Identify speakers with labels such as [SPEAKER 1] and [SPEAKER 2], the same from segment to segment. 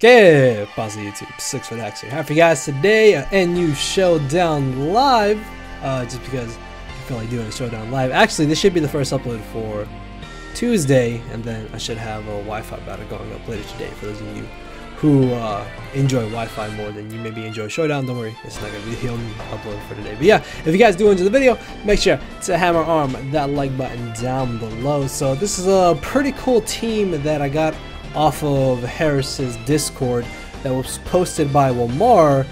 [SPEAKER 1] Okay, pause the YouTube. 6 foot X here. Hi for you guys today, NU Showdown live. Just because I feel like doing a Showdown live. Actually, this should be the first upload for Tuesday, and then I should have a Wi-Fi battle going up later today. For those of you who enjoy Wi-Fi more than you maybe enjoy Showdown, don't worry, it's not gonna be the only upload for today. But yeah, if you guys do enjoy the video, make sure to hammer that like button down below. So this is a pretty cool team that I got off of Harris's Discord that was posted by Walmart,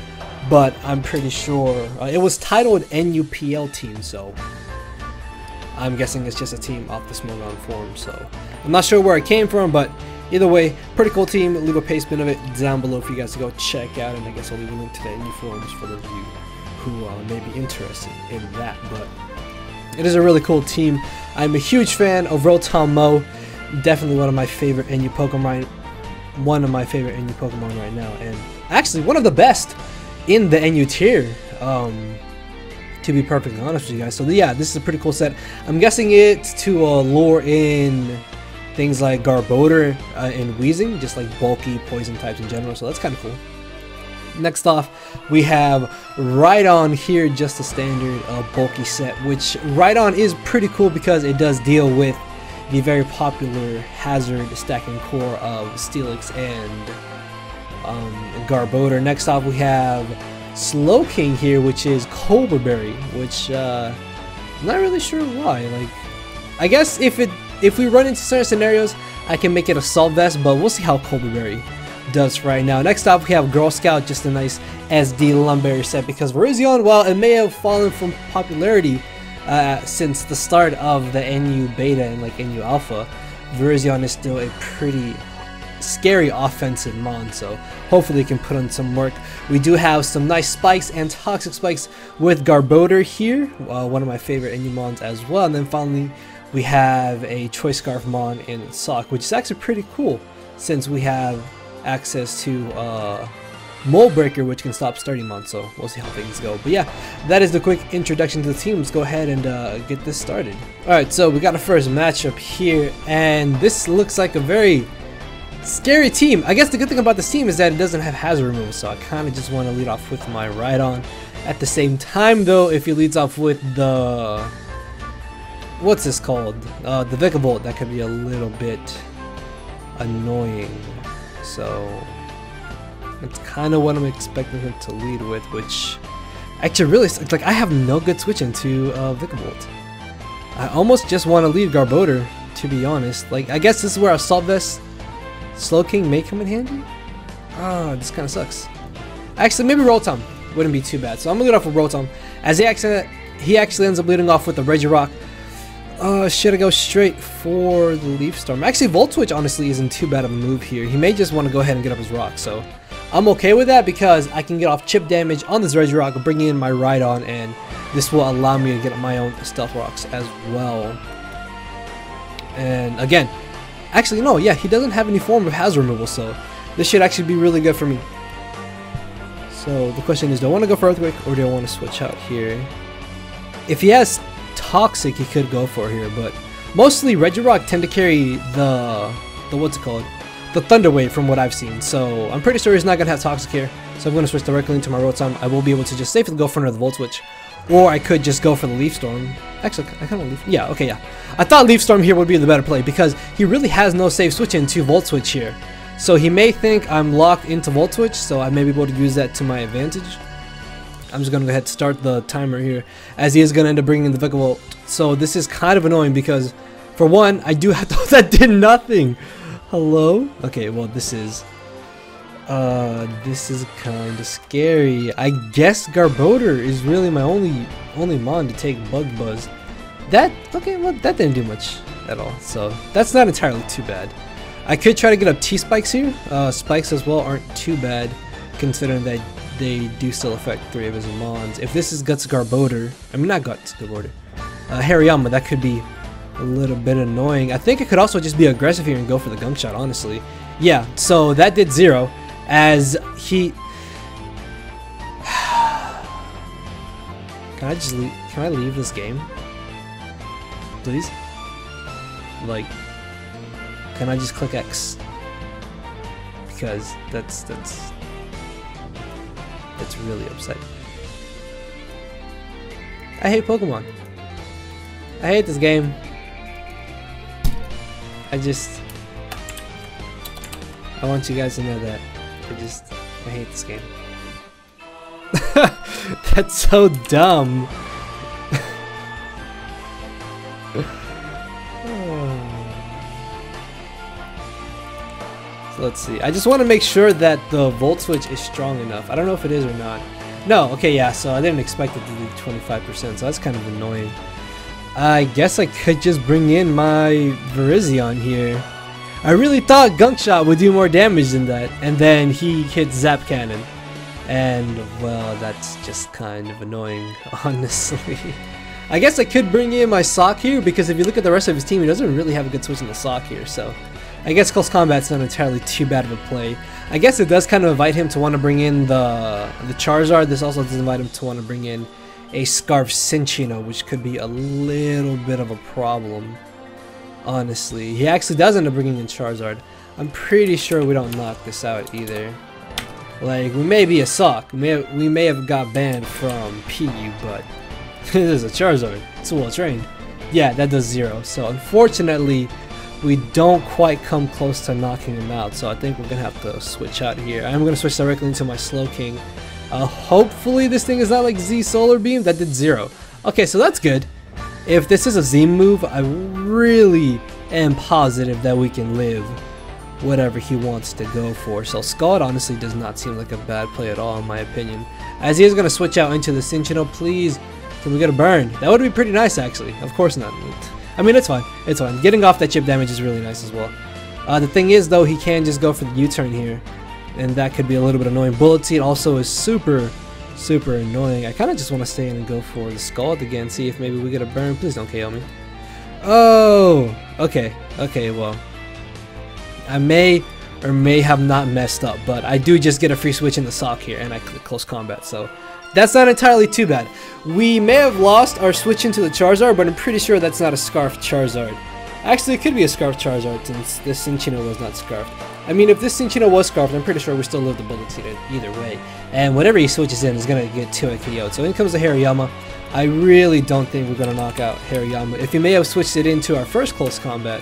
[SPEAKER 1] but I'm pretty sure it was titled NUPL team, so I'm guessing it's just a team off the Showdown forum. So I'm not sure where it came from, but either way, pretty cool team. Leave a Pastebin of it down below for you guys to go check out, and I guess I'll leave a link to the NU forums for those of you who may be interested in that. But it is a really cool team. I'm a huge fan of Rotom Mow. Definitely one of my favorite NU Pokemon right now, and actually one of the best in the NU tier, to be perfectly honest with you guys. So yeah, this is a pretty cool set. I'm guessing it's to lure in things like Garbodor and Weezing, just like bulky poison types in general, so that's kind of cool. Next off, we have Rhydon here, just a standard bulky set, which Rhydon is pretty cool because it does deal with the very popular hazard stacking core of Steelix and Garbodor. Next off, we have Sawking here, which is Cobra Berry, which I'm not really sure why. Like, I guess if we run into certain scenarios, I can make it Assault Vest, but we'll see how Cobra Berry does right now. Next off, we have Girl Scout, just a nice SD Lumberry set, because Virizion, while it may have fallen from popularity since the start of the NU beta and like NU alpha, Virizion is still a pretty scary offensive mon, so hopefully it can put on some work. We do have some nice spikes and toxic spikes with Garbodor here, one of my favorite NU mons as well. And then finally we have a Choice Scarf mon in Sawk, which is actually pretty cool since we have access to Mold Breaker, which can stop starting mon, so we'll see how things go. But yeah, that is the quick introduction to the team. Let's go ahead and get this started. Alright, so we got a first matchup here, and this looks like a very scary team. I guess the good thing about this team is that it doesn't have hazard removal, so I kind of just want to lead off with my Rhydon. At the same time though, if he leads off with the, what's this called? The Vikavolt, that could be a little bit annoying. So that's kind of what I'm expecting him to lead with, which actually really, like, I have no good switch into Vikavolt. I almost just want to lead Garbodor, to be honest. Like, I guess this is where Assault Vest Sawking may come in handy. This kind of sucks. Actually, maybe Rotom wouldn't be too bad. So I'm gonna lead off with Rotom, as he actually ends up leading off with the Regirock. Should I go straight for the Leaf Storm? Actually, Volt Switch honestly isn't too bad of a move here. He may just want to go ahead and get up his rock, so I'm okay with that because I can get off chip damage on this Regirock, bringing in my Rhydon, and this will allow me to get my own Stealth Rocks as well. And again, actually no, yeah, he doesn't have any form of hazard removal, so this should actually be really good for me. So the question is, do I want to go for Earthquake or do I want to switch out here? If he has Toxic, he could go for here, but mostly Regirock tend to carry the what's it called? The Thunder Wave from what I've seen, so I'm pretty sure he's not going to have Toxic here, so I'm going to switch directly into my Rotom. I will be able to just safely go for another Volt Switch, or I could just go for the Leaf Storm. Actually, I kind of Leaf, yeah, okay, yeah. I thought Leaf Storm here would be the better play, because he really has no safe switch into Volt Switch here, so he may think I'm locked into Volt Switch, so I may be able to use that to my advantage. I'm just going to go ahead and start the timer here, as he is going to end up bringing in the Vikavolt. So this is kind of annoying because, for one, I do have to, that did nothing. Hello? Okay, well this is kind of scary. I guess Garbodor is really my only mon to take Bug Buzz. Okay, well that didn't do much at all, so that's not entirely too bad. I could try to get up T-Spikes here. Spikes as well aren't too bad, considering that they do still affect 3 of his mons. If this is Guts Garbodor, I mean not Guts Garbodor, Hariyama, that could be a little bit annoying. I think it could also just be aggressive here and go for the Gunk Shot, honestly. Yeah, so that did 0, as he... Can I leave this game? Please? Like, can I just click X? because that's really upsetting. I hate Pokemon. I hate this game. I want you guys to know that. I hate this game. That's so dumb. So let's see. I just want to make sure that the volt switch is strong enough. I don't know if it is or not. No, okay, yeah, so I didn't expect it to be 25%, so that's kind of annoying. I guess I could just bring in my Virizion here. I really thought Gunk Shot would do more damage than that, and then he hits Zap Cannon. And, well, that's just kind of annoying, honestly. I guess I could bring in my Sock here, because if you look at the rest of his team, he doesn't really have a good switch in the Sock here, so I guess Close Combat's not entirely too bad of a play. I guess it does kind of invite him to want to bring in the Charizard. This also does invite him to want to bring in a Scarf Cinchino, which could be a little bit of a problem, honestly. He actually does end up bringing in Charizard. I'm pretty sure we don't knock this out either. Like, we may be a Sock. We may have got banned from PU, but it is a Charizard. It's well trained. Yeah, that does 0. So unfortunately, we don't quite come close to knocking him out. So I think we're gonna have to switch out here. I'm gonna switch directly into my Slowking. Hopefully this thing is not like Z Solar Beam. That did 0. Okay, so that's good. If this is a Z move, I really am positive that we can live whatever he wants to go for. So Scald honestly does not seem like a bad play at all in my opinion. As he is going to switch out into the Cinchino, please, can we get a burn? That would be pretty nice actually. Of course not. I mean, it's fine. It's fine. Getting off that chip damage is really nice as well. The thing is though, he can just go for the U-turn here, and that could be a little bit annoying. Bullet Seed also is super annoying. I kind of just want to stay in and go for the Scald again, see if maybe we get a burn. Please don't KO me. Oh, okay, well, I may or may have not messed up, but I do just get a free switch in the Sock here, and I click Close Combat, so that's not entirely too bad. We may have lost our switch into the Charizard, but I'm pretty sure that's not a Scarf Charizard. Actually, it could be a Scarf Charizard since this Cinchino was not Scarfed. I mean, if this Cinchino was Scarfed, I'm pretty sure we still live the Bullet Seed either way. And whatever he switches in is going to get 2 KO'd. So in comes the Hariyama. I really don't think we're going to knock out Hariyama. If he may have switched it into our first Close Combat,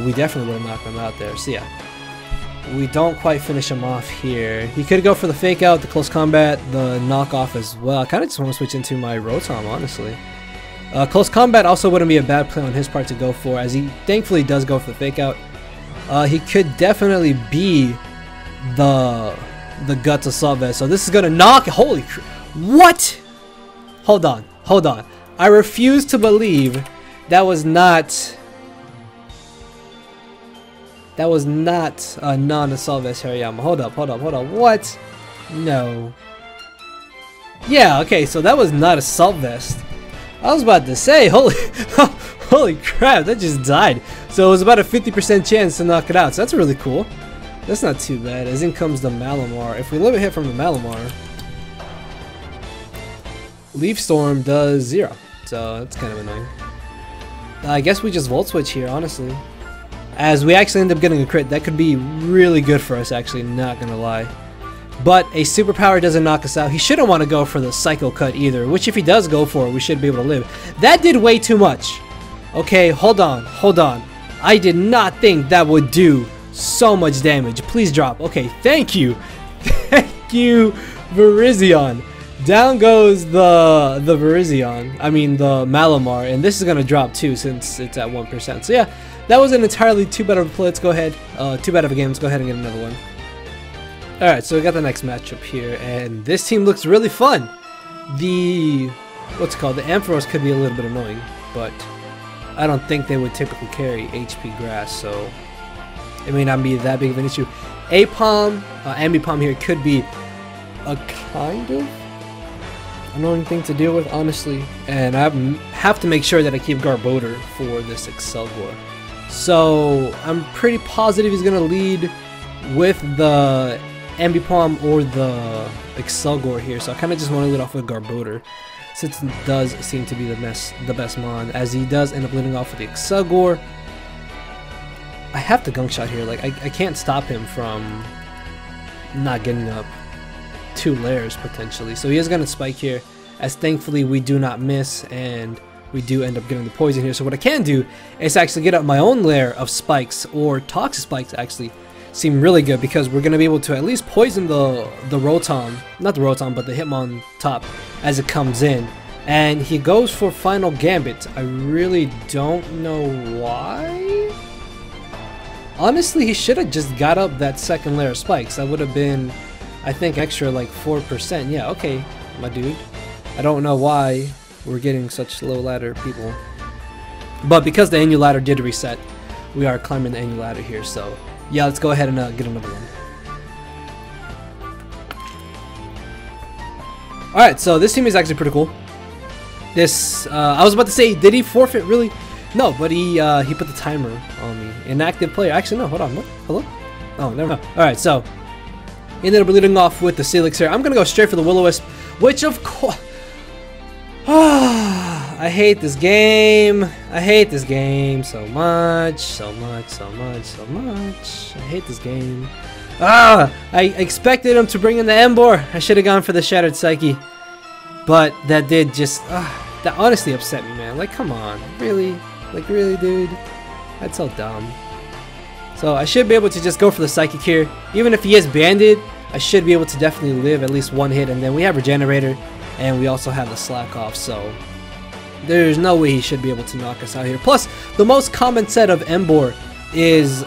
[SPEAKER 1] we definitely would have knocked him out there. So yeah, we don't quite finish him off here. He could go for the Fake Out, the Close Combat, the Knockoff as well. I kind of just want to switch into my Rotom, honestly. Close Combat also wouldn't be a bad play on his part to go for, as he thankfully does go for the Fake Out. He could definitely be the Guts Assault Vest. So this is gonna knock. Holy crap! What? Hold on. I refuse to believe that was not a non-Assault Vest Hariyama. Hold up. What? No. Yeah. Okay. So that was not Assault Vest. I was about to say, holy crap, that just died. So it was about a 50% chance to knock it out. So that's really cool. That's not too bad. As in comes the Malamar. If we limit hit from the Malamar, Leaf Storm does 0. So that's kind of annoying. I guess we just Volt Switch here, honestly. As we actually end up getting a crit, that could be really good for us, actually, not gonna lie. But a superpower doesn't knock us out. He shouldn't want to go for the Psycho Cut either, which if he does go for it, we should be able to live. That did way too much. Okay, hold on. I did not think that would do so much damage. Please drop. Okay, thank you. Thank you, Virizion. Down goes the Virizion. I mean, the Malamar. And this is going to drop too since it's at 1%. So yeah, that wasn't entirely too bad of a play. Let's go ahead. Too bad of a game. Let's go ahead and get another one. Alright, so we got the next matchup here, and this team looks really fun. The Ampharos could be a little bit annoying, but I don't think they would typically carry HP Grass, so it may not be that big of an issue. Apom, Ambipom here could be a kind of annoying thing to deal with, honestly, and I have to make sure that I keep Garbodor for this Excelgor. So I'm pretty positive he's going to lead with the Ambipom or the Excelgor here, so I kind of just want to lead off with Garbodor, since it does seem to be the best mon, as he does end up leading off with the Excelgor. I have to gunk shot here. Like I can't stop him from not getting up 2 layers potentially. So he is gonna spike here, as thankfully we do not miss, and we do end up getting the poison here. So what I can do is actually get up my own layer of spikes, or toxic spikes actually seem really good, because we're gonna be able to at least poison the Rotom, not the Rotom, but the Hitmon top as it comes in. And he goes for Final Gambit. I really don't know why. Honestly, he should have just got up that second layer of spikes. That would have been, I think, extra like 4%. Yeah, okay, my dude. I don't know why we're getting such low ladder people. But because the annual ladder did reset, we are climbing the annual ladder here. So yeah, let's go ahead and get another one. Alright, so this team is actually pretty cool. This, I was about to say, did he forfeit really? No, but he put the timer on me. Inactive player. Actually, no, hold on. What? Hello? Oh, never mind. Alright, so he ended up leading off with the Celix here. I'm going to go straight for the Will-O-Wisp, which of course... I hate this game. I hate this game so much, so much, so much, so much. I hate this game. I expected him to bring in the Emboar. I should have gone for the Shattered Psyche. But that did just... that honestly upset me, man. Like, come on. Really? Like, really, dude? That's so dumb. So I should be able to just go for the Psychic here. Even if he is banded, I should be able to definitely live at least 1 hit. And then we have Regenerator, and we also have the Slack Off. So there's no way he should be able to knock us out here. Plus, the most common set of Emboar is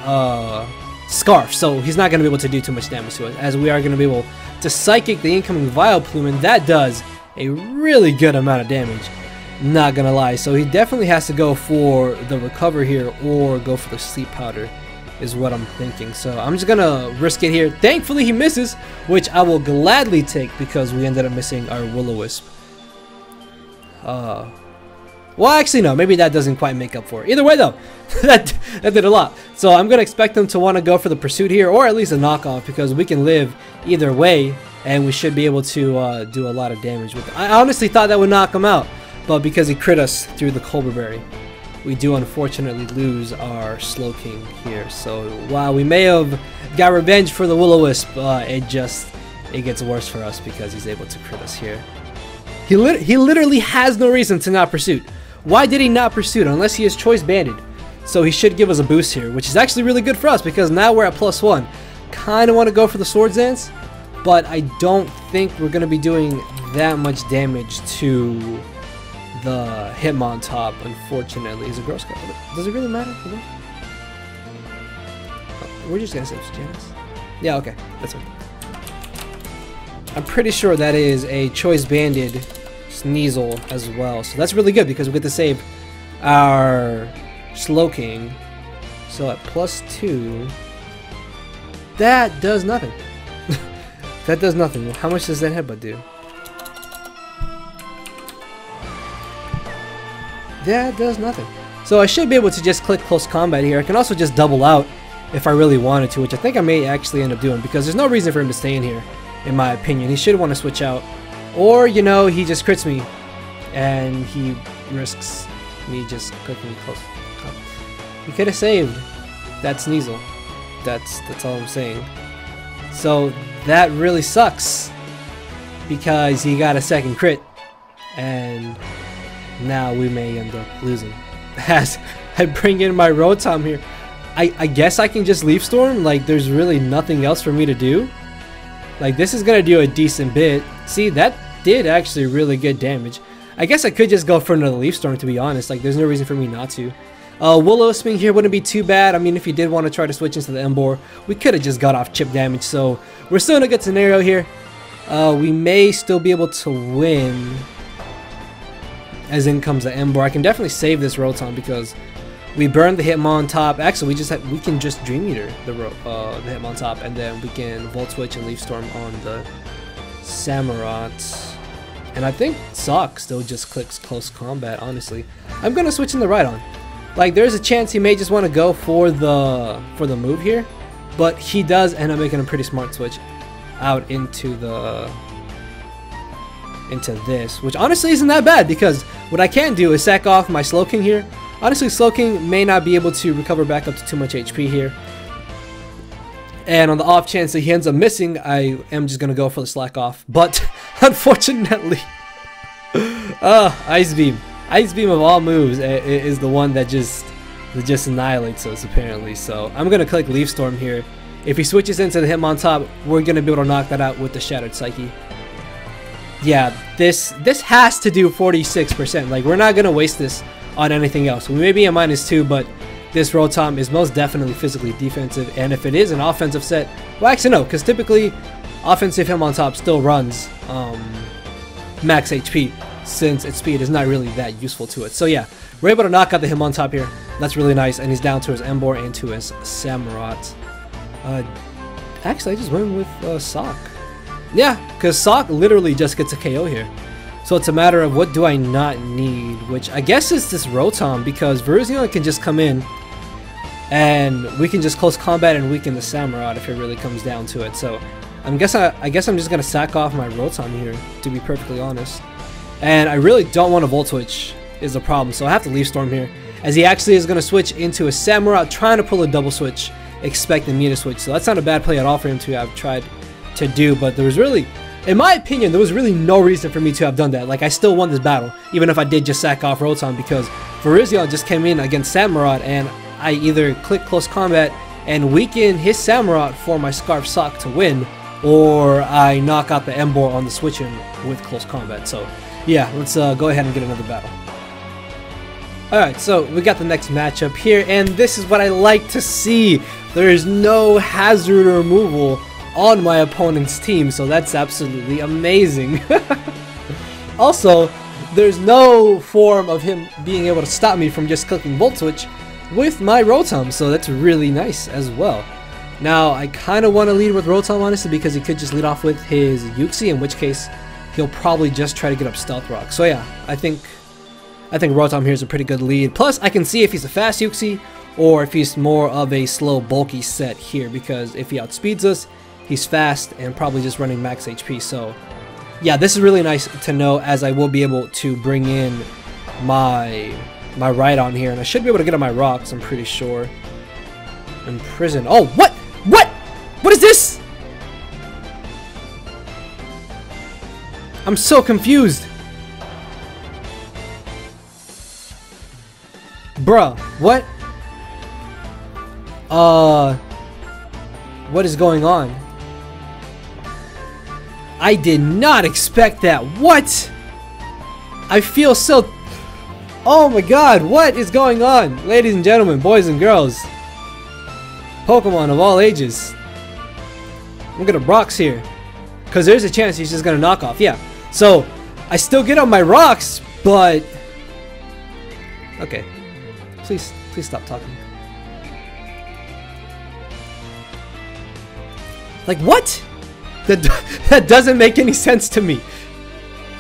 [SPEAKER 1] Scarf. So he's not going to be able to do too much damage to us, as we are going to be able to Psychic the incoming Vileplume, and that does a really good amount of damage. Not gonna lie, so he definitely has to go for the Recover here, or go for the Sleep Powder is what I'm thinking. So I'm just gonna risk it here. Thankfully he misses, which I will gladly take, because we ended up missing our Will-O-Wisp. Well, actually no, maybe that doesn't quite make up for it. Either way though, that did a lot. So I'm gonna expect them to want to go for the Pursuit here, or at least a knockoff, because we can live either way, and we should be able to do a lot of damage with it. I honestly thought that would knock him out, but because he crit us through the Colbur Berry, we do unfortunately lose our Slowking here. So while we may have got revenge for the Will-O-Wisp, it gets worse for us because he's able to crit us here. He literally has no reason to not Pursuit. Why did he not Pursuit unless he is Choice Banded? So he should give us a boost here, which is actually really good for us, because now we're at +1. Kind of want to go for the Swords Dance, but I don't think we're going to be doing that much damage to the Hitmon top, unfortunately. Is a Gross Guy. Does it really matter? Oh, we're just going to save Janice. Yeah, okay. That's fine. I'm pretty sure that is a Choice Banded Sneasel as well. So that's really good, because we get to save our Slowking. So at +2, that does nothing. That does nothing. How much does that headbutt do? That does nothing. So I should be able to just click Close Combat here. I can also just double out if I really wanted to, which I think I may actually end up doing, because there's no reason for him to stay in here, in my opinion. He should want to switch out. Or, you know, he just crits me, and he risks me just clicking Close Combat. He could have saved that Sneasel. That's all I'm saying. So that really sucks, because he got a second crit, and now we may end up losing. As I bring in my Rotom here, I guess I can just Leaf Storm. Like, there's really nothing else for me to do. Like, this is gonna do a decent bit. See, that did actually really good damage. I guess I could just go for another Leaf Storm, to be honest. Like, there's no reason for me not to. Will-O-Wisping here wouldn't be too bad. I mean, if you did want to try to switch into the Emboar, we could have just got off chip damage. So we're still in a good scenario here. We may still be able to win, as in comes the Emboar. I can definitely save this Rotom, because we burned the Hitmon top. Actually, we can just Dream Eater the Hitmon top, and then we can Volt Switch and Leaf Storm on the Samurott. And I think Sawk still just clicks Close Combat, honestly. I'm gonna switch in the Rhydon. Like, there's a chance he may just want to go for the move here, but he does end up making a pretty smart switch out into this, which honestly isn't that bad, because what I can do is sack off my Slowking here, honestly, Sawking may not be able to recover back up to too much HP here. And on the off chance that he ends up missing, I am just going to go for the slack off. But unfortunately, Ice Beam. Ice Beam of all moves is the one that just annihilates us apparently. So I'm going to click Leaf Storm here. If he switches into the Hitmontop, we're going to be able to knock that out with the Shattered Psyche. Yeah, this has to do 46%. Like, we're not going to waste this on anything else. We may be a -2, but this Rotom is most definitely physically defensive. And if it is an offensive set, well, actually no, because typically offensive Hitmontop still runs max HP, since its speed is not really that useful to it. So yeah, we're able to knock out the Hitmontop here. That's really nice. And he's down to his Emboar and to his Samurott. Actually, I just went with Sawk. Yeah, because Sawk literally just gets a KO here. So it's a matter of what do I not need, which I guess is this Rotom, because Virizion can just come in and we can just close combat and weaken the Samurott if it really comes down to it. So I guess I'm just going to sack off my Rotom here, to be perfectly honest. And I really don't want to Volt Switch is the problem, so I have to Leaf Storm here, as he actually is going to switch into a Samurott, trying to pull a double switch, expecting me to switch. So that's not a bad play at all for him to have tried to do, but there was really, in my opinion, there was really no reason for me to have done that. Like, I still won this battle, even if I did just sack off Rotom, because Virizion just came in against Samurott, and I either click close combat and weaken his Samurott for my Scarf Sawk to win, or I knock out the Emboar on the switch in with close combat. So yeah, let's go ahead and get another battle. Alright, so we got the next matchup here, and this is what I like to see. There is no hazard removal on my opponent's team, so that's absolutely amazing. Also, there's no form of him being able to stop me from just clicking Volt Switch with my Rotom, so that's really nice as well. Now, I kind of want to lead with Rotom, honestly, because he could just lead off with his Uxie, in which case he'll probably just try to get up Stealth Rock. So yeah, I think Rotom here is a pretty good lead. Plus, I can see if he's a fast Uxie or if he's more of a slow, bulky set here, because if he outspeeds us, he's fast and probably just running max HP. So yeah, this is really nice to know, as I will be able to bring in my Rhydon here, and I should be able to get on my rocks, I'm pretty sure. Imprison. Oh, what? What? What is this? I'm so confused. Bruh, what? What is going on? I did not expect that. What? I feel so... Oh my god, what is going on? Ladies and gentlemen, boys and girls, Pokemon of all ages, I'm gonna Brox here, because there's a chance he's just gonna knock off. Yeah, so I still get on my rocks, but... Okay, please stop talking. Like, what? That doesn't make any sense to me.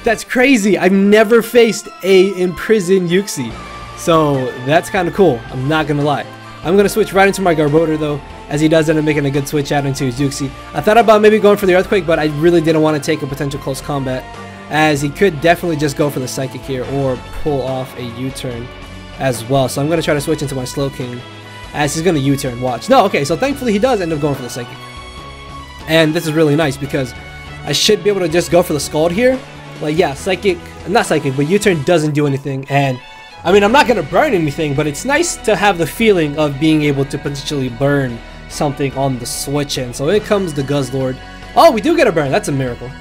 [SPEAKER 1] That's crazy. I've never faced a imprisoned Uxie, so that's kind of cool. I'm not gonna lie. I'm gonna switch right into my Garbodor though, as he does end up making a good switch out into his Uxie. I thought about maybe going for the Earthquake, but I really didn't want to take a potential close combat, as he could definitely just go for the Psychic here or pull off a U-turn as well. So I'm gonna try to switch into my Slowking, as he's gonna U-turn. Watch. No, okay. So thankfully he does end up going for the Psychic. And this is really nice, because I should be able to just go for the Scald here. Like, yeah, not Psychic, but U-turn doesn't do anything. And, I mean, I'm not going to burn anything, but it's nice to have the feeling of being able to potentially burn something on the switch in. So here comes the Guzzlord. Oh, we do get a burn. That's a miracle.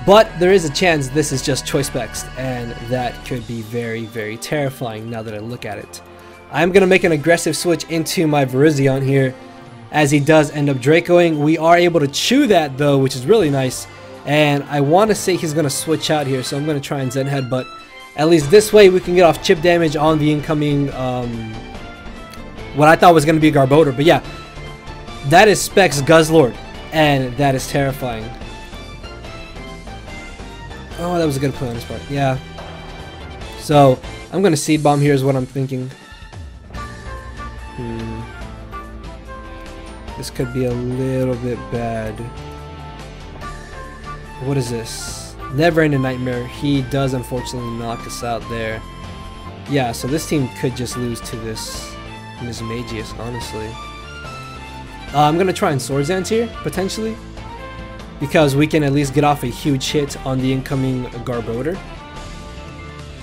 [SPEAKER 1] But there is a chance this is just Choice Specs, and that could be very, very terrifying now that I look at it. I'm going to make an aggressive switch into my Virizion here, as he does end up Dracoing. We are able to chew that though, which is really nice. And I want to say he's going to switch out here, so I'm going to try and Zen Headbutt. At least this way we can get off chip damage on the incoming, what I thought was going to be a Garbodor. But yeah, that is Specs Guzzlord, and that is terrifying. Oh, that was a good play on his part. Yeah. So I'm going to Seed Bomb here is what I'm thinking. This could be a little bit bad. What is this? Never Ending Nightmare. He does unfortunately knock us out there. Yeah, so this team could just lose to this Mismagius, honestly. I'm gonna try and Swords Dance here, potentially, because we can at least get off a huge hit on the incoming Garbodor.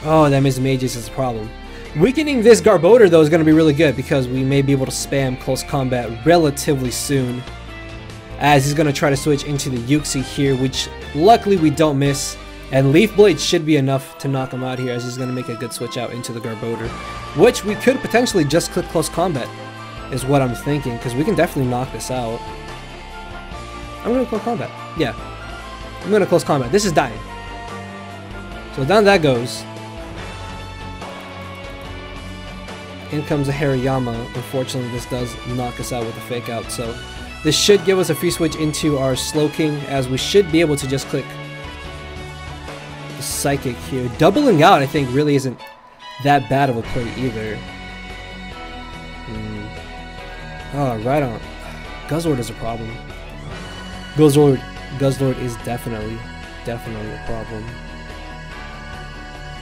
[SPEAKER 1] Oh, that Mismagius is a problem. Weakening this Garbodor, though, is going to be really good because we may be able to spam close combat relatively soon, as he's going to try to switch into the Uxie here, which luckily we don't miss. And Leaf Blade should be enough to knock him out here, as he's going to make a good switch out into the Garbodor, which we could potentially just click close combat, is what I'm thinking, because we can definitely knock this out. I'm going to close combat. Yeah. I'm going to close combat. This is dying. So down that goes. In comes a Hariyama. Unfortunately, this does knock us out with a fake out. So this should give us a free switch into our Sawking, as we should be able to just click the Psychic here. Doubling out, I think, really isn't that bad of a play either. Oh, right on. Guzzlord is a problem. Guzzlord is definitely a problem.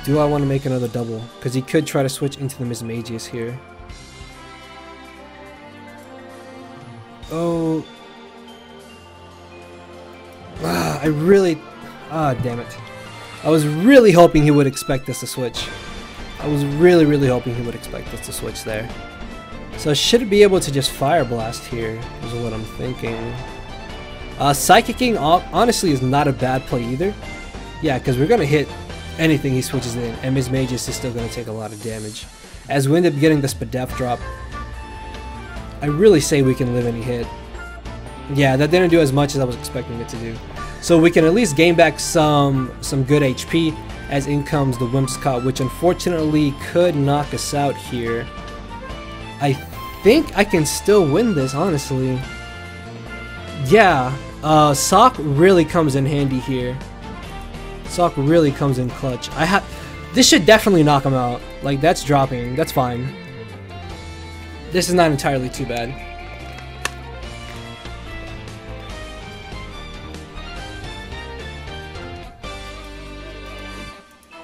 [SPEAKER 1] Do I want to make another double? Because he could try to switch into the Mismagius here. Oh. Damn it. I was really hoping he would expect us to switch. I was really hoping he would expect us to switch there. So I should be able to just Fire Blast here, is what I'm thinking. Psychicking, honestly, is not a bad play either. Yeah, because we're going to hit anything he switches in, and Mismagius is still going to take a lot of damage. As we end up getting the Spadef drop, I really say we can live any hit. Yeah, that didn't do as much as I was expecting it to do. So we can at least gain back some good HP, as in comes the Whimsicott, which unfortunately could knock us out here. I think I can still win this, honestly. Yeah, Sawk really comes in handy here. Sawk really comes in clutch. This should definitely knock him out. Like, that's dropping. That's fine. This is not entirely too bad.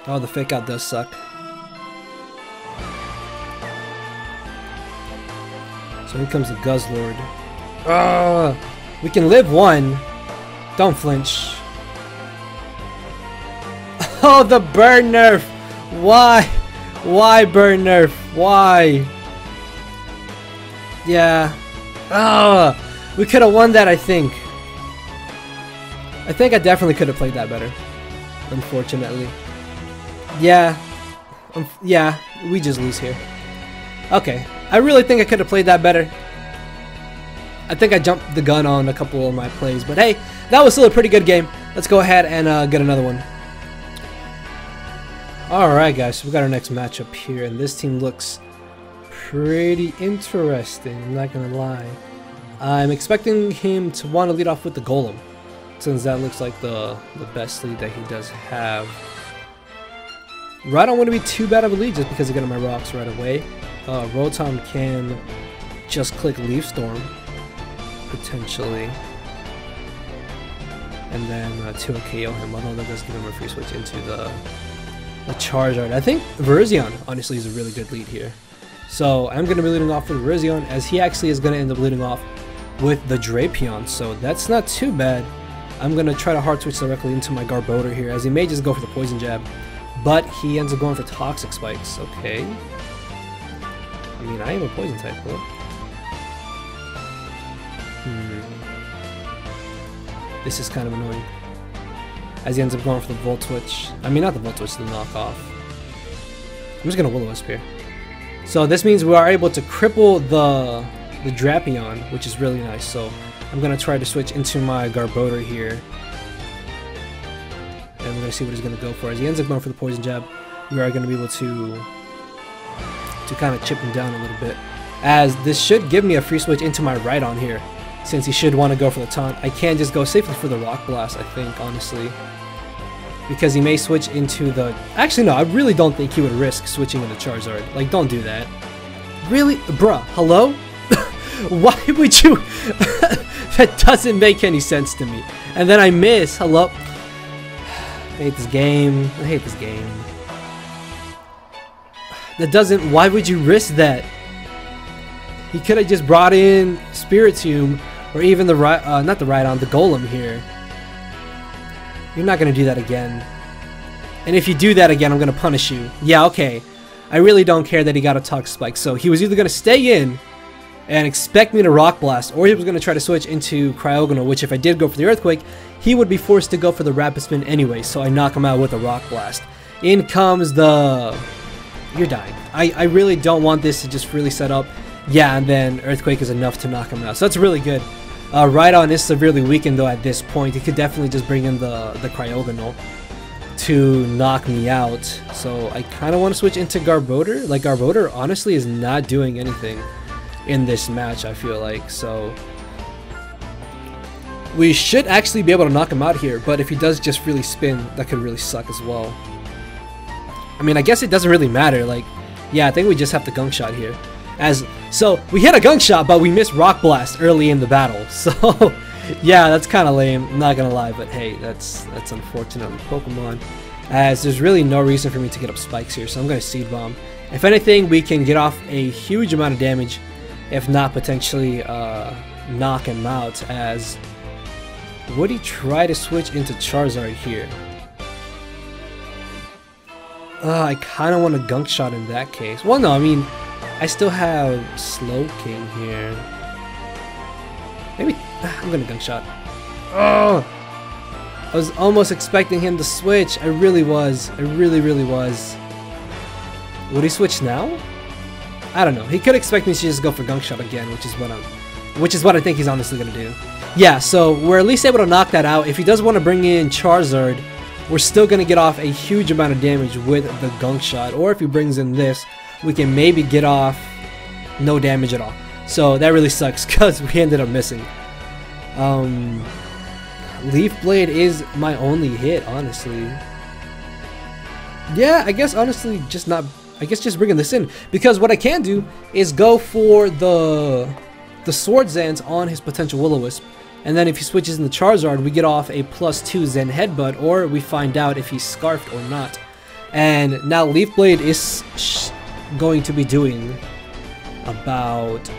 [SPEAKER 1] Oh, the fake out does suck. So here comes the Guzzlord. We can live one. Don't flinch. Oh, the burn nerf! Why? Why burn nerf? Why? Yeah. We could have won that, I think. I think I definitely could have played that better. Unfortunately. Yeah. Yeah, we just lose here. Okay. I really think I could have played that better. I think I jumped the gun on a couple of my plays, but hey, that was still a pretty good game. Let's go ahead and get another one. Alright guys, so we got our next matchup here, and this team looks pretty interesting, I'm not gonna lie. I'm expecting him to want to lead off with the Golem, since that looks like the best lead that he does have. Rotom wouldn't be too bad of a lead just because of getting my rocks right away. Rotom can just click Leaf Storm, potentially, and then 2 KO him, although that does give him a free switch into the Charizard. I think Virizion, honestly, is a really good lead here. So I'm going to be leading off with Virizion, as he actually is going to end up leading off with the Drapion, so that's not too bad. I'm going to try to hard switch directly into my Garbodor here, as he may just go for the Poison Jab, but he ends up going for Toxic Spikes. Okay. I mean, I am a Poison type, though. This is kind of annoying, as he ends up going for the Volt Switch. I mean, not the Volt Switch, the knockoff. I'm just going to Will-O-Wisp here. So this means we are able to cripple the Drapion, which is really nice. So I'm going to try to switch into my Garbodor here. And we're going to see what he's going to go for. As he ends up going for the Poison Jab, we are going to be able to kind of chip him down a little bit. As this should give me a free switch into my Rhydon here, since he should want to go for the taunt. I can just go safely for the Rock Blast, I think, honestly. Because he may switch into the... Actually, no, I really don't think he would risk switching into Charizard. Like, don't do that. Really? Bruh, hello? Why would you... That doesn't make any sense to me. And then I miss. Hello? I hate this game. I hate this game. That doesn't... Why would you risk that? He could have just brought in Spiritomb, or even the not the Rhydon, the Golem here. You're not gonna do that again. And if you do that again, I'm gonna punish you. Yeah, okay. I really don't care that he got a Toxic Spike. So he was either gonna stay in and expect me to Rock Blast, or he was gonna try to switch into Cryogonal, which if I did go for the Earthquake, he would be forced to go for the Rapid Spin anyway, so I knock him out with a Rock Blast. In comes the... You're dying. I really don't want this to just really set up. Yeah, and then Earthquake is enough to knock him out. So that's really good. Rhydon is severely weakened though at this point. He could definitely just bring in the Cryogonal to knock me out. So I kind of want to switch into Garbodor. Like, Garbodor honestly is not doing anything in this match, I feel like. So we should actually be able to knock him out here. But if he does just really spin, that could really suck as well. I mean, I guess it doesn't really matter. Like, yeah, I think we just have the Gunk Shot here. So we hit a Gunk Shot, but we missed Rock Blast early in the battle. So yeah, that's kind of lame. I'm not gonna lie, but hey, that's unfortunate with Pokemon, as there's really no reason for me to get up spikes here. So I'm gonna Seed Bomb. If anything, we can get off a huge amount of damage, if not potentially knock him out. As would he try to switch into Charizard here? I kind of want a Gunk Shot in that case. Well, no, I mean, I still have Slowking here. Maybe I'm gonna Gunk Shot. Oh, I was almost expecting him to switch. I really was. I really was. Would he switch now? I don't know. He could expect me to just go for Gunk Shot again, which is what I think he's honestly gonna do. Yeah, so we're at least able to knock that out. If he does want to bring in Charizard, we're still gonna get off a huge amount of damage with the Gunk Shot. Or if he brings in this, we can maybe get off no damage at all. So that really sucks because we ended up missing. Leaf Blade is my only hit, honestly. Yeah, I guess honestly just bringing this in, because what I can do is go for the Sword Zans on his potential Will-O-Wisp, and then if he switches into Charizard, we get off a +2 Zen Headbutt, or we find out if he's Scarfed or not. And now Leaf Blade is going to be doing about,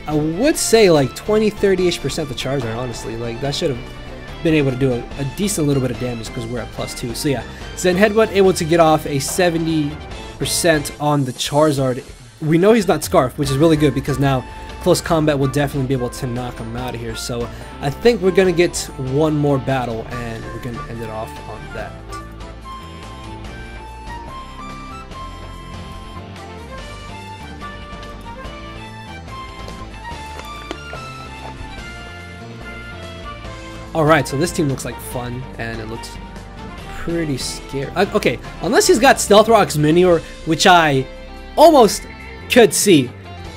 [SPEAKER 1] I would say, like 20-30ish% the Charizard, honestly. Like, that should have been able to do a decent little bit of damage because we're at +2. So yeah, Zen Headbutt able to get off a 70% on the Charizard. We know he's not Scarf, which is really good because now close combat will definitely be able to knock him out of here. So I think we're gonna get one more battle and we're gonna end it off on that. Alright, so this team looks like fun, and it looks pretty scary. Okay, unless he's got Stealth Rock's Minior, which I almost could see,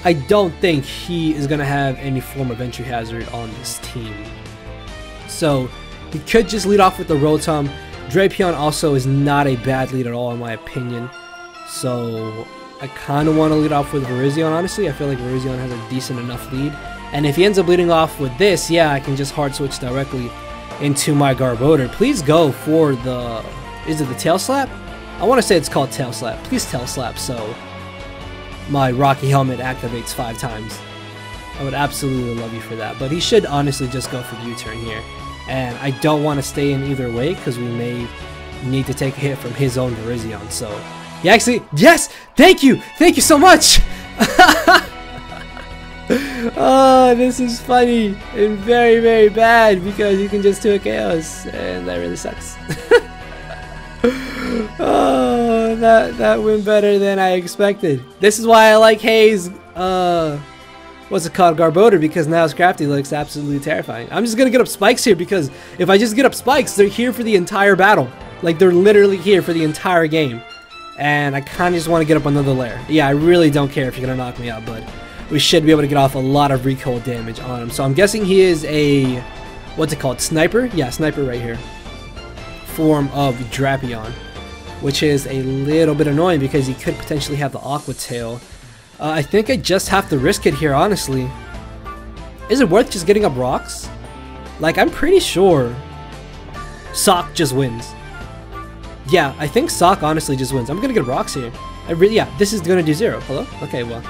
[SPEAKER 1] I don't think he is going to have any form of entry hazard on this team. So, he could just lead off with the Rotom. Drapion also is not a bad lead at all, in my opinion. So, I kind of want to lead off with Virizion, honestly. I feel like Virizion has a decent enough lead. And if he ends up leading off with this, yeah, I can just hard switch directly into my Garbodor. Please go for the... Is it the Tail Slap? I want to say it's called Tail Slap. Please Tail Slap so my Rocky Helmet activates 5 times. I would absolutely love you for that. But he should honestly just go for U-turn here. And I don't want to stay in either way because we may need to take a hit from his own Virizion. So, he actually... Yes! Thank you! Thank you so much! Oh, this is funny and very, very bad because you can just do a Chaos, and that really sucks. Oh, that went better than I expected. This is why I like Hayes, what's it called, Garbodor, because now Scrafty looks absolutely terrifying. I'm just gonna get up spikes here because if I just get up spikes, they're here for the entire battle. Like, they're literally here for the entire game. And I kinda just want to get up another layer. Yeah, I really don't care if you're gonna knock me out, but we should be able to get off a lot of recoil damage on him. So I'm guessing he is a, what's it called, Sniper? Yeah, Sniper right here. Form of Drapion, which is a little bit annoying because he could potentially have the Aqua Tail. I think I just have to risk it here, honestly. Is it worth just getting up rocks? Like, I'm pretty sure Sawk just wins. Yeah, I think Sawk honestly just wins. I'm gonna get rocks here. Yeah, this is gonna do 0. Hello? Okay, well.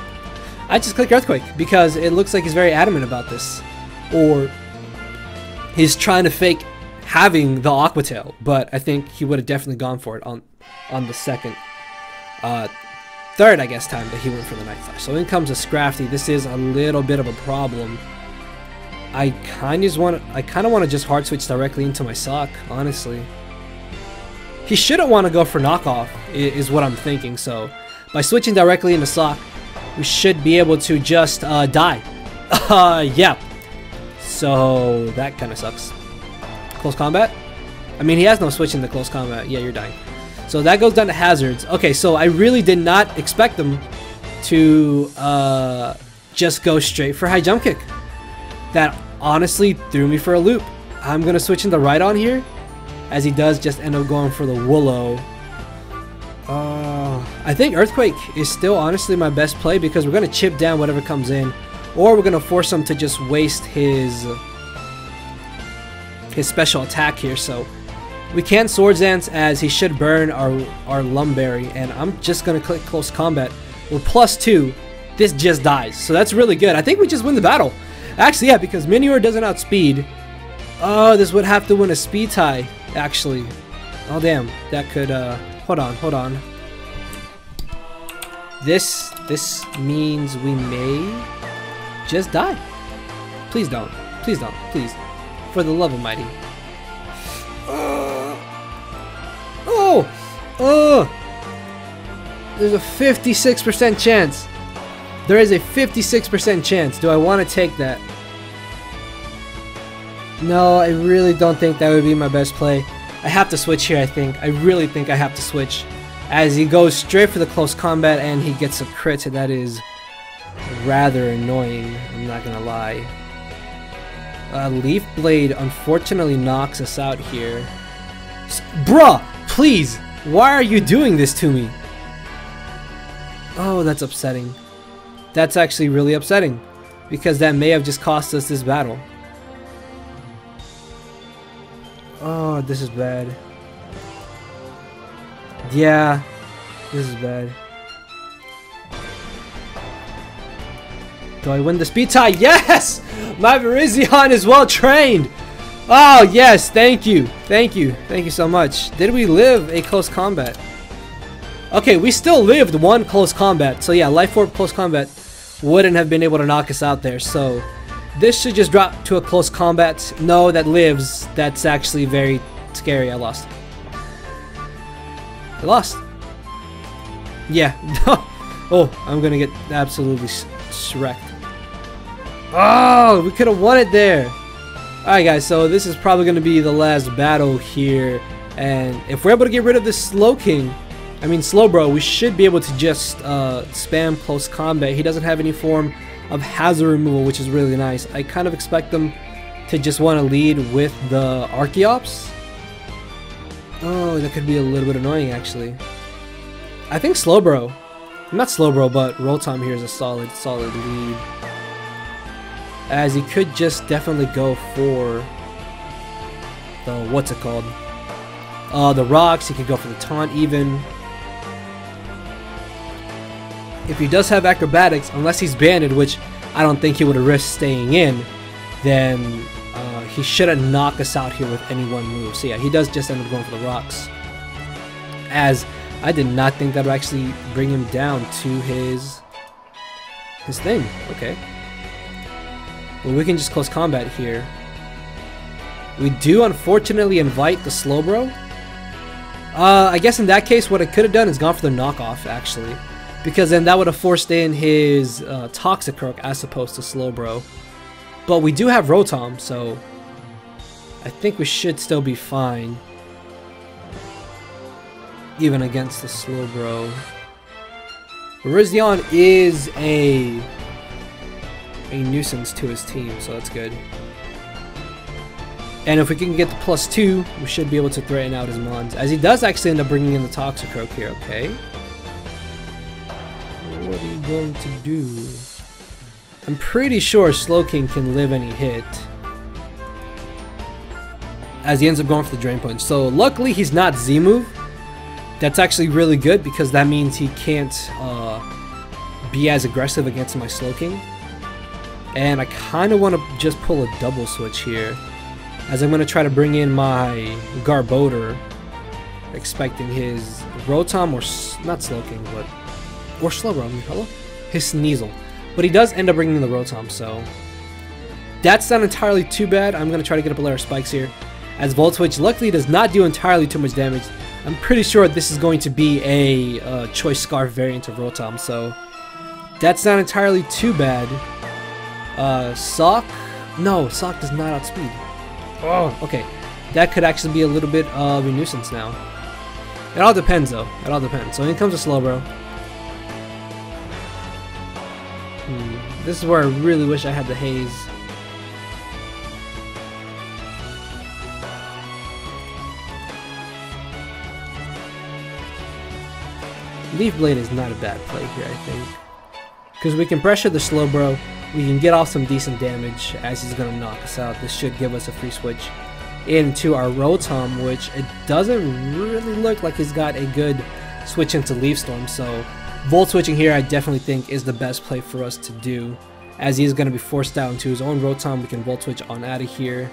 [SPEAKER 1] I just click Earthquake because it looks like he's very adamant about this. Or he's trying to fake having the Aqua Tail, but I think he would have definitely gone for it on the second, third, I guess, time that he went for the Night Flash. So in comes a Scrafty. This is a little bit of a problem. I kind of want to just hard switch directly into my Sock, honestly. He shouldn't want to go for knockoff, is what I'm thinking. So by switching directly into Sock, we should be able to just die. Yeah. So that kind of sucks. Close combat? I mean, he has no switch in the close combat. Yeah, you're dying. So that goes down to hazards. Okay, so I really did not expect them to just go straight for high jump kick. That honestly threw me for a loop. I'm going to switch into right on here, as he does just end up going for the Willow. I think Earthquake is still honestly my best play because we're going to chip down whatever comes in, or we're going to force him to just waste his special attack here. So we can Swords Dance, as he should burn our Lumberry, and I'm just going to click Close Combat. We're +2. This just dies, so that's really good. I think we just win the battle. Actually, yeah, because Minior doesn't outspeed. Oh, this would have to win a speed tie, actually. Oh, damn. That could, hold on. This means we may just die. Please don't. Please. For the love of mighty. There's a 56% chance. There is a 56% chance. Do I want to take that? No, I really don't think that would be my best play. I have to switch here, I think. I really think I have to switch. As he goes straight for the close combat and he gets a crit, so that is rather annoying. I'm not gonna lie. Leaf Blade unfortunately knocks us out here. Bruh, please! Why are you doing this to me? Oh, that's upsetting. That's actually really upsetting, because that may have just cost us this battle. Oh, this is bad. Yeah, this is bad. Do I win the speed tie? Yes! My Virizion is well trained! Oh, yes, thank you. Thank you so much. Did we live a close combat? Okay, we still lived one close combat. So yeah, Life Orb close combat wouldn't have been able to knock us out there. So this should just drop to a close combat. No, that lives. That's actually very scary. I lost. Yeah. Oh, I'm gonna get absolutely shreked. Oh, we could have won it there. Alright guys, so this is probably going to be the last battle here, and if we're able to get rid of this Slowbro, we should be able to just spam close combat. He doesn't have any form of hazard removal, which is really nice. I kind of expect them to just want to lead with the Archeops. Oh, that could be a little bit annoying actually. I think Slowbro, not Slowbro, but Rotom here is a solid lead. As he could just definitely go for the, what's it called? The rocks. He could go for the taunt even. If he does have acrobatics, unless he's banded, which I don't think he would have risked staying in, then he shouldn't knock us out here with any one move. So yeah, he does just end up going for the rocks. As I did not think that would actually bring him down to his thing. Okay. Well, we can just close combat here. We do unfortunately invite the Slowbro. I guess in that case what I could have done is gone for the knockoff actually, because then that would have forced in his Toxicroak as opposed to Slowbro. But we do have Rotom, so I think we should still be fine even against the Slowbro. Virizion is a nuisance to his team, so that's good. And if we can get the +2, we should be able to threaten out his Mons, as he does actually end up bringing in the Toxicroak here. Okay, what are you going to do? I'm pretty sure Slowking can live any hit, as he ends up going for the Drain Punch. So luckily he's not Z-move, That's actually really good because that means he can't be as aggressive against my Sawking. And I kind of want to just pull a double switch here, as I'm going to try to bring in my Garbodor, expecting his Rotom, or not Sawking, but or Slowbro, hello? His Sneasel. But he does end up bringing in the Rotom, so that's not entirely too bad. I'm going to try to get up a layer of spikes here, as Volt Switch luckily does not do entirely too much damage. I'm pretty sure this is going to be a Choice Scarf variant of Rotom, so that's not entirely too bad. Sawk? No, Sawk does not outspeed. Oh, okay. That could actually be a little bit of a nuisance now. It all depends, though. It all depends. So here comes a Slowbro. This is where I really wish I had the Haze. Leaf Blade is not a bad play here, I think. Because we can pressure the Slowbro, we can get off some decent damage as he's going to knock us out. This should give us a free switch into our Rotom, which it doesn't really look like he's got a good switch into Leaf Storm. So Volt Switching here I definitely think is the best play for us to do, as he is going to be forced out into his own Rotom. We can Volt Switch on out of here.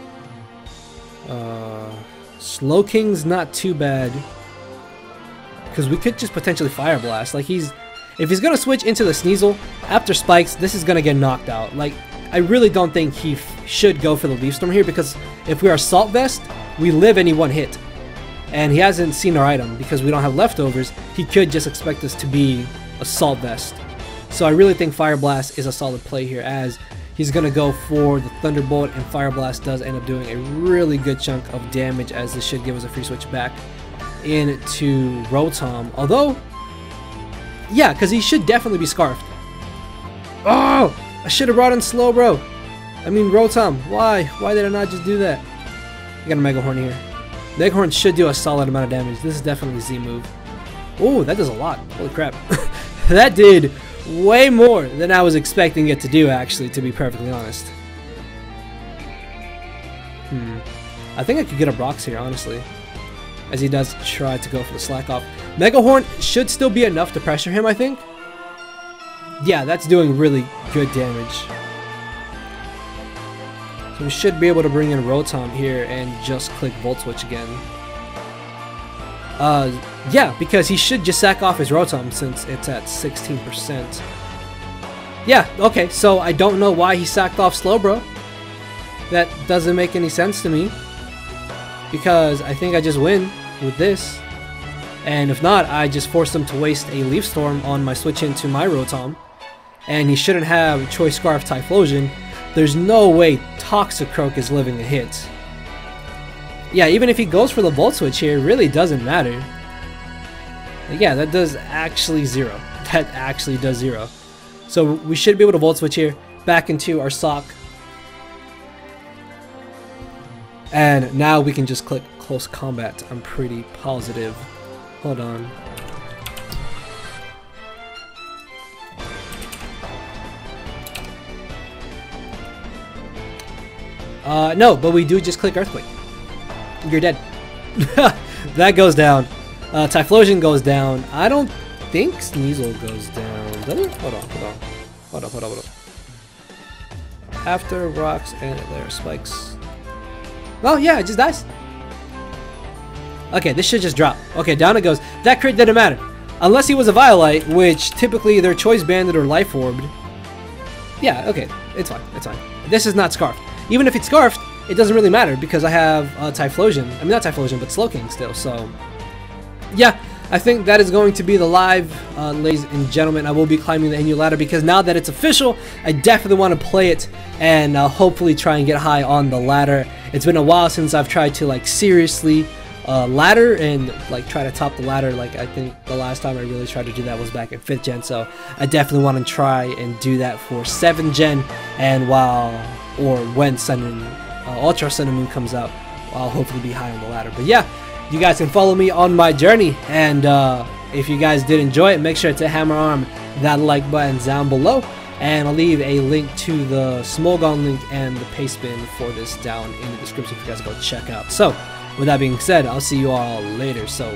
[SPEAKER 1] Slowking's not too bad, because we could just potentially Fire Blast. Like, if he's gonna switch into the Sneasel after Spikes, this is gonna get knocked out. Like, I really don't think he should go for the Leaf Storm here, because if we are Assault Vest, we live any one hit, and he hasn't seen our item because we don't have leftovers. He could just expect us to be Assault Vest. So I really think Fire Blast is a solid play here, as he's gonna go for the Thunderbolt, and Fire Blast does end up doing a really good chunk of damage, as this should give us a free switch back into Rotom. Although, yeah, because he should definitely be Scarfed. Oh! I should have brought in Slowbro. I mean Rotom. Why? Why did I not just do that? I got a Mega Horn here. Mega Horn should do a solid amount of damage. This is definitely a Z move. Oh, that does a lot. Holy crap. That did way more than I was expecting it to do, actually, to be perfectly honest. I think I could get a Brox here, honestly, as he does try to go for the Slack Off. Mega Horn should still be enough to pressure him, I think. Yeah, that's doing really good damage. So we should be able to bring in Rotom here and just click Volt Switch again. Yeah, because he should just sack off his Rotom since it's at 16%. Yeah, okay, so I don't know why he sacked off Slowbro. That doesn't make any sense to me, because I think I just win with this. And if not, I just force him to waste a Leaf Storm on my switch into my Rotom, and he shouldn't have Choice Scarf Typhlosion. There's no way Toxicroak is living a hit. Yeah, even if he goes for the Volt Switch here, it really doesn't matter. Yeah, that does actually 0. That actually does 0. So we should be able to Volt Switch here, back into our Sawk. And now we can just click Close Combat, I'm pretty positive. Hold on. No, but we do just click Earthquake. You're dead. That goes down. Typhlosion goes down. I don't think Sneasel goes down. Does it? Hold on. After rocks and there are spikes. Oh yeah, it just dies. Okay, this should just drop. Okay, down it goes. That crit didn't matter. Unless he was a Violite, which typically they're Choice Banded or Life Orbed. Yeah, okay. It's fine. It's fine. This is not Scarfed. Even if it's Scarfed, it doesn't really matter because I have Typhlosion. I mean, not Typhlosion, but Slowking still. So, yeah, I think that is going to be the live, ladies and gentlemen. I will be climbing the NU ladder because now that it's official, I definitely want to play it and hopefully try and get high on the ladder. It's been a while since I've tried to like seriously ladder and like try to top the ladder. Like I think the last time I really tried to do that was back in 5th gen. So I definitely want to try and do that for 7th gen. And when Sun and Ultra Sun and Moon comes out, I'll hopefully be high on the ladder. But yeah, you guys can follow me on my journey, and if you guys did enjoy it, make sure to hammer on that like button down below, and I'll leave a link to the Smogon link and the Pastebin for this down in the description for you guys to go check out. So with that being said, I'll see you all later. So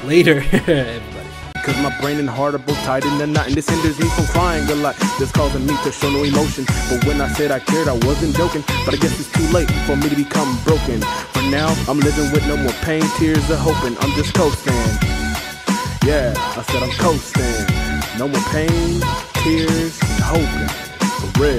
[SPEAKER 1] Later, everybody.
[SPEAKER 2] Cause my brain and heart are both tied in a knot, and this hinders me from crying a lot. This causing me to show no emotion. But when I said I cared, I wasn't joking. But I guess it's too late for me to become broken. For now, I'm living with no more pain, tears, or hoping. I'm just coasting. Yeah, I said I'm coasting. No more pain, tears, and hoping. For real.